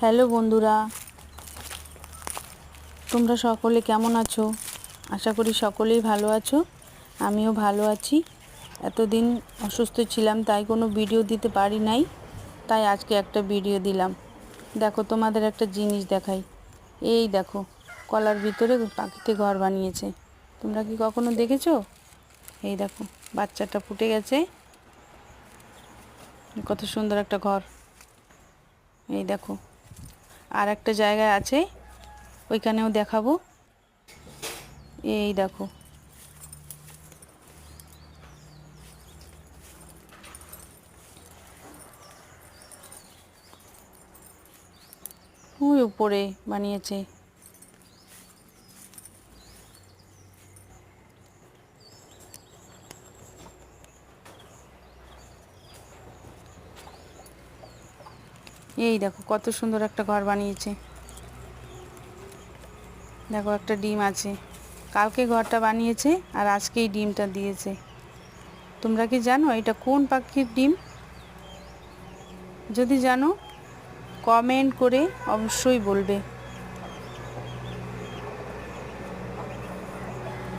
Hello বন্ধুরা, তোমরা সকলে কেমন আছো? আশা করি সকলেই ভালো আছো। আমিও ভালো আছি। এতদিন অসুস্থ ছিলাম, তাই কোনো ভিডিও দিতে পারি নাই, তাই আজকে একটা ভিডিও দিলাম। দেখো, তোমাদের একটা জিনিস দেখাই। এই দেখো, কলার ভিতরে পাখিতে ঘর বানিয়েছে। তোমরা কি কখনো দেখেছো? এই দেখো, বাচ্চাটা ফুটে গেছে। কত সুন্দর একটা ঘর। এই দেখো, আর একটা জায়গায় আছে, ওইখানেও দেখাবো। এই দেখো, ওই উপরে বানিয়েছে। এই দেখো, কত সুন্দর একটা ঘর বানিয়েছে। দেখো, একটা ডিম আছে। কালকে ঘরটা বানিয়েছে আর আজকেই ডিমটা দিয়েছে। তোমরা কি জানো এটা কোন পাখির ডিম? যদি জানো, কমেন্ট করে অবশ্যই বলবে।